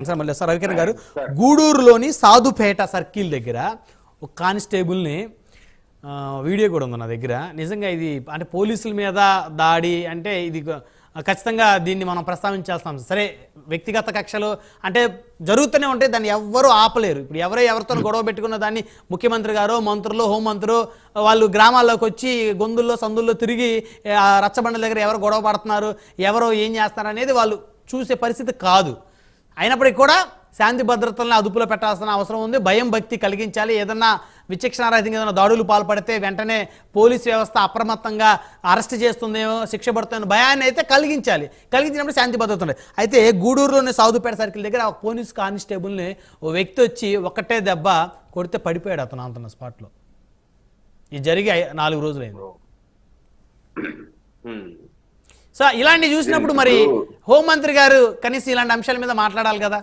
Sir మళ్ళీ sir Ravikiran గారు గూడూరులోని Sadhupeta circle దగ్గర ఒక కానిస్టేబుల్ని వీడియో కూడా ఉంది నా దగ్గర. నిజంగా ఇది అంటే పోలీసుల మీద దాడి అంటే ఇది ఖచ్చితంగా దీన్ని మనం ప్రస్తావించేస్తాం. సరే వ్యక్తిగత కక్షలు అంటే జరుగుతూనే ఉంటాయి, దాన్ని ఎవ్వరూ ఆపలేరు. ఇప్పుడు ఎవరితో గొడవ పెట్టుకున్న దాన్ని ముఖ్యమంత్రి గారు, మంత్రులు, హోంమంత్రులు వాళ్ళు గ్రామాల్లోకి వచ్చి గొంతుల్లో సందుల్లో తిరిగి రచ్చబండల దగ్గర ఎవరు గొడవ పడుతున్నారు, ఎవరో ఏం చేస్తున్నారు అనేది వాళ్ళు చూసే పరిస్థితి కాదు. అయినప్పటికీ కూడా శాంతి భద్రతలను అదుపులో పెట్టాల్సిన అవసరం ఉంది. భయం భక్తి కలిగించాలి. ఏదన్నా విచక్షణారహితంగా ఏదైనా దాడులు పాల్పడితే వెంటనే పోలీస్ వ్యవస్థ అప్రమత్తంగా అరెస్ట్ చేస్తుందేమో, శిక్ష పడుతుందో భయాన్ని అయితే కలిగించాలి. కలిగించినప్పుడు శాంతి భద్రత ఉంది. అయితే గూడూరులోని సాధుపేట సర్కిల్ దగ్గర ఒక పోలీస్ కానిస్టేబుల్ని ఓ వ్యక్తి వచ్చి ఒకటే దెబ్బ కొడితే పడిపోయాడు అతను అంటున్న స్పాట్లో. ఇది జరిగి 4 రోజులైంది. సో ఇలాంటివి చూసినప్పుడు మరి హోంమంత్రి గారు కనీసం ఇలాంటి అంశాల మీద మాట్లాడాలి కదా.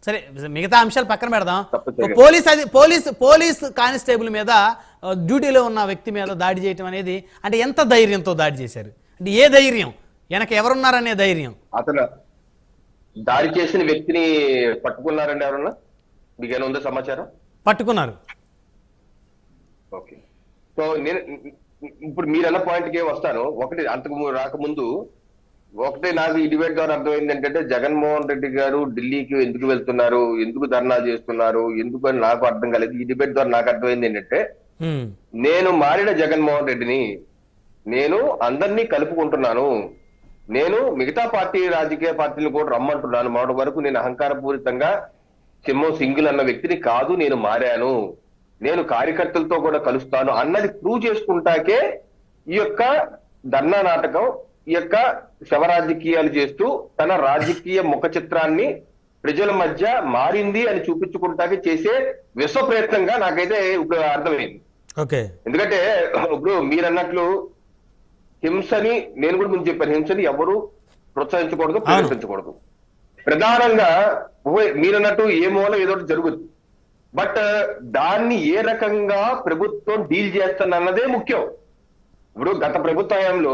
సరే మిగతా అంశాలు పక్కన పెడదాం. పోలీస్ కానిస్టేబుల్ మీద డ్యూటీలో ఉన్న వ్యక్తి మీద దాడి చేయటం అనేది అంటే ఎంత ధైర్యంతో దాడి చేశారు, అంటే ఏ ధైర్యం, వెనక ఎవరున్నారనే ధైర్యం? అతను దాడి చేసిన వ్యక్తిని పట్టుకున్నారండి ఎవరన్నా? మీకేమైనా ఉందో సమాచారం? పట్టుకున్నారు. ఓకే, సో నేను ఇప్పుడు మీరన్న పాయింట్కి వస్తాను. ఒకటి అంతకు రాకముందు ఒకటే నాకు ఈ డిబేట్ ద్వారా అర్థమైంది ఏంటంటే, జగన్మోహన్ రెడ్డి గారు ఢిల్లీకి ఎందుకు వెళ్తున్నారు, ఎందుకు ధర్నా చేస్తున్నారు, ఎందుకు అని నాకు అర్థం కాలేదు. ఈ డిబేట్ ద్వారా నాకు అర్థమైంది ఏంటంటే, నేను మారిన జగన్మోహన్ రెడ్డిని, నేను అందరినీ కలుపుకుంటున్నాను, నేను మిగతా రాజకీయ పార్టీలు కూడా రమ్మంటున్నాను. మొదటి వరకు నేను అహంకారపూరితంగా సింహం సింగిల్ అన్న వ్యక్తిని కాదు, నేను మారాను, నేను కార్యకర్తలతో కూడా కలుస్తాను అన్నది ప్రూవ్ చేసుకుంటాకే ఈ యొక్క ధర్నా నాటకం, ఈ యొక్క శవరాజకీయాలు చేస్తూ తన రాజకీయ ముఖ చిత్రాన్ని ప్రజల మధ్య మారింది అని చూపించుకుంటాకే చేసే విశ్వ ప్రయత్నంగా నాకైతే ఇప్పుడు అర్థమైంది. ఎందుకంటే ఇప్పుడు మీరన్నట్లు హింసని నేను కూడా ముందు చెప్పాను, హింసని ఎవరు ప్రోత్సహించకూడదు, ప్రేరేపించకూడదు. ప్రధానంగా మీరన్నట్టు ఏ మూలం ఏదో జరుగుతుంది, బట్ దాన్ని ఏ రకంగా ప్రభుత్వం డీల్ చేస్తుందన్నదే ముఖ్యం. ఇప్పుడు గత ప్రభుత్వ హయాంలో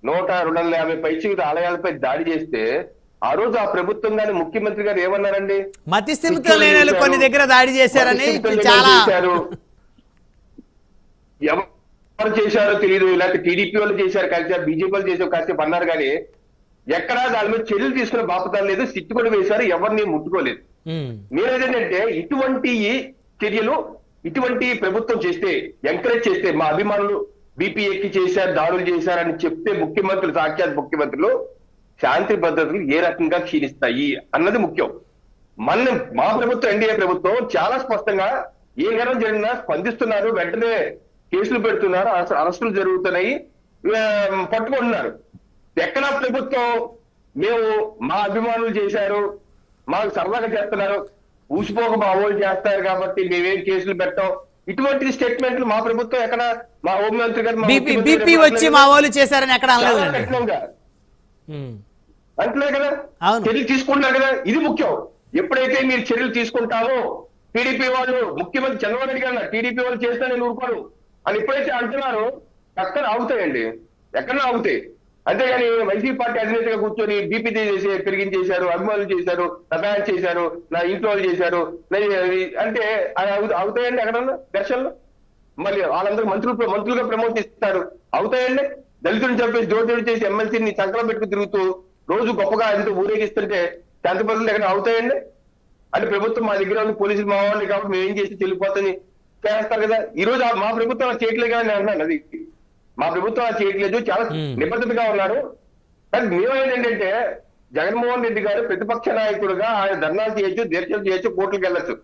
100-250 పైచిలుకు ఆలయాలపై దాడి చేస్తే ఆ రోజు ఆ ప్రభుత్వం గాని ముఖ్యమంత్రి గారు ఏమన్నారండి? కొన్ని దగ్గర దాడి చేశారని చేశారు. ఎవరు చేశారో తెలియదు, లేకపోతే టీడీపీ వాళ్ళు చేశారు కాసేపు, బీజేపీ వాళ్ళు చేశారు కాసేపు అన్నారు, కానీ ఎక్కడా దాని మీద చర్యలు తీసుకునే బాపత లేదు. సిట్టు కూడా వేశారు, ఎవరిని ముట్టుకోలేదు. మీరేంటంటే ఇటువంటి చర్యలు ఇటువంటి ప్రభుత్వం చేస్తే, ఎంకరేజ్ చేస్తే, మా అభిమానులు బీపీ ఎక్కి చేశారు, దాడులు చేశారని చెప్తే ముఖ్యమంత్రులు, సాక్షాత్ ముఖ్యమంత్రులు శాంతి భద్రతలు ఏ రకంగా క్షీణిస్తాయి అన్నది ముఖ్యం. మా ప్రభుత్వం, ఎన్డీఏ ప్రభుత్వం చాలా స్పష్టంగా ఏ ఘటన జరిగినా స్పందిస్తున్నారు, వెంటనే కేసులు పెడుతున్నారు, అరెస్టులు జరుగుతున్నాయి, పట్టుకుంటున్నారు. ఎక్కడ ప్రభుత్వం మేము మా అభిమానులు చేశారు, మాకు సరదాగా చేస్తున్నారు, ఊసిపోక మా వాళ్ళు చేస్తారు కాబట్టి మేమేం కేసులు పెట్టాం, ఇటువంటి స్టేట్మెంట్లు మా ప్రభుత్వం ఎక్కడ, మా హోంమంత్రి గారు వచ్చి మా వాళ్ళు చేశారని ఎక్కడ అంటలే కదా, చర్యలు తీసుకుంటున్నారు కదా. ఇది ముఖ్యం. ఎప్పుడైతే మీరు చర్యలు తీసుకుంటామో టీడీపీ వాళ్ళు, ముఖ్యమంత్రి చంద్రబాబు నాయుడు గారు టీడీపీ వాళ్ళు చేస్తే నేను ఊరుకోను అని ఎప్పుడైతే అంటున్నారో అక్కడ ఆగుతాయండి, ఎక్కడన్నా ఆగుతాయి. అంతేగాని వైసీపీ పార్టీ అధినేతగా కూర్చొని బీపీ పెరిగించేశారు, అభిమానులు చేశారు, రసాయనం చేశారు, నా ఇంట్లో వాళ్ళు చేశారు అంటే అవుతాయండి ఎక్కడన్నా ఘర్షణలు? మళ్ళీ వాళ్ళందరూ మంత్రులుగా ప్రమోట్ ఇస్తారు, అవుతాయండి? దళితులను చెప్పేసి జోడు చేసి ఎమ్మెల్సీని సంకలం పెట్టుకుని తిరుగుతూ రోజు గొప్పగా ఎంతో ఊరేగిస్తుంటే శాంతి భద్రతలు ఎక్కడ అవుతాయండి? అంటే ప్రభుత్వం మా దగ్గర ఉంది, పోలీసులు మా వాళ్ళు కాబట్టి మేము ఏం చేసి చెల్లిపోతుంది చేస్తారు కదా. ఈ రోజు మా ప్రభుత్వం చేయట్లేదు కానీ నేను అన్నాను, అది మా ప్రభుత్వం చేయట్లేదు, చాలా నిబద్ధతగా ఉన్నారు. కానీ మేమేంటంటే జగన్మోహన్ రెడ్డి గారు ప్రతిపక్ష నాయకుడుగా ఆయన ధర్నాలు చేయొచ్చు, దీక్షలు చేయొచ్చు, కోర్టులకు వెళ్ళొచ్చు.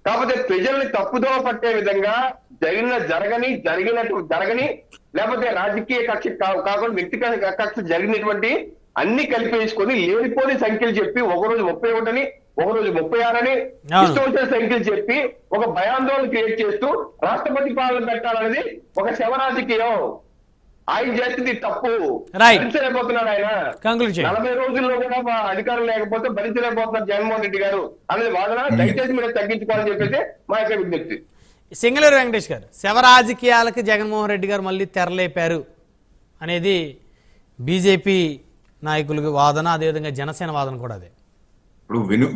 కాకపోతే ప్రజల్ని తప్పుదోవ పట్టే విధంగా జరగని లేకపోతే రాజకీయ కక్ష కాకుండా వ్యక్తిగత కక్ష జరిగినటువంటి అన్ని కలిపేసుకొని లేనిపోని సంఖ్యలు చెప్పి ఒకరోజు 31 అని, ఒకరోజు 36 అని ఇష్టం వచ్చిన సంఖ్యలు చెప్పి ఒక భయాందోళన క్రియేట్ చేస్తూ రాష్ట్రపతి పాలన పెట్టాలనేది ఒక శవ రాజకీయం. ఆయన చేస్తుంది తప్పు, భరించలేకపోతున్నాడు. ఆయన 40 రోజుల్లో కూడా మా అధికారం లేకపోతే భరించలేకపోతున్నారు జగన్మోహన్ రెడ్డి గారు అనేది వాదన. దయచేసి మీరు తగ్గించుకోవాలని చెప్పేసి మా యొక్క విజ్ఞప్తి. సింగళూరు వెంకటేష్ గారు, శవ రాజకీయాలకి జగన్మోహన్ రెడ్డి గారు మళ్ళీ తెరలేపారు అనేది బీజేపీ నాయకులకు వాదన, అదేవిధంగా జనసేన వాదన కూడా అదే. ఇప్పుడు వెను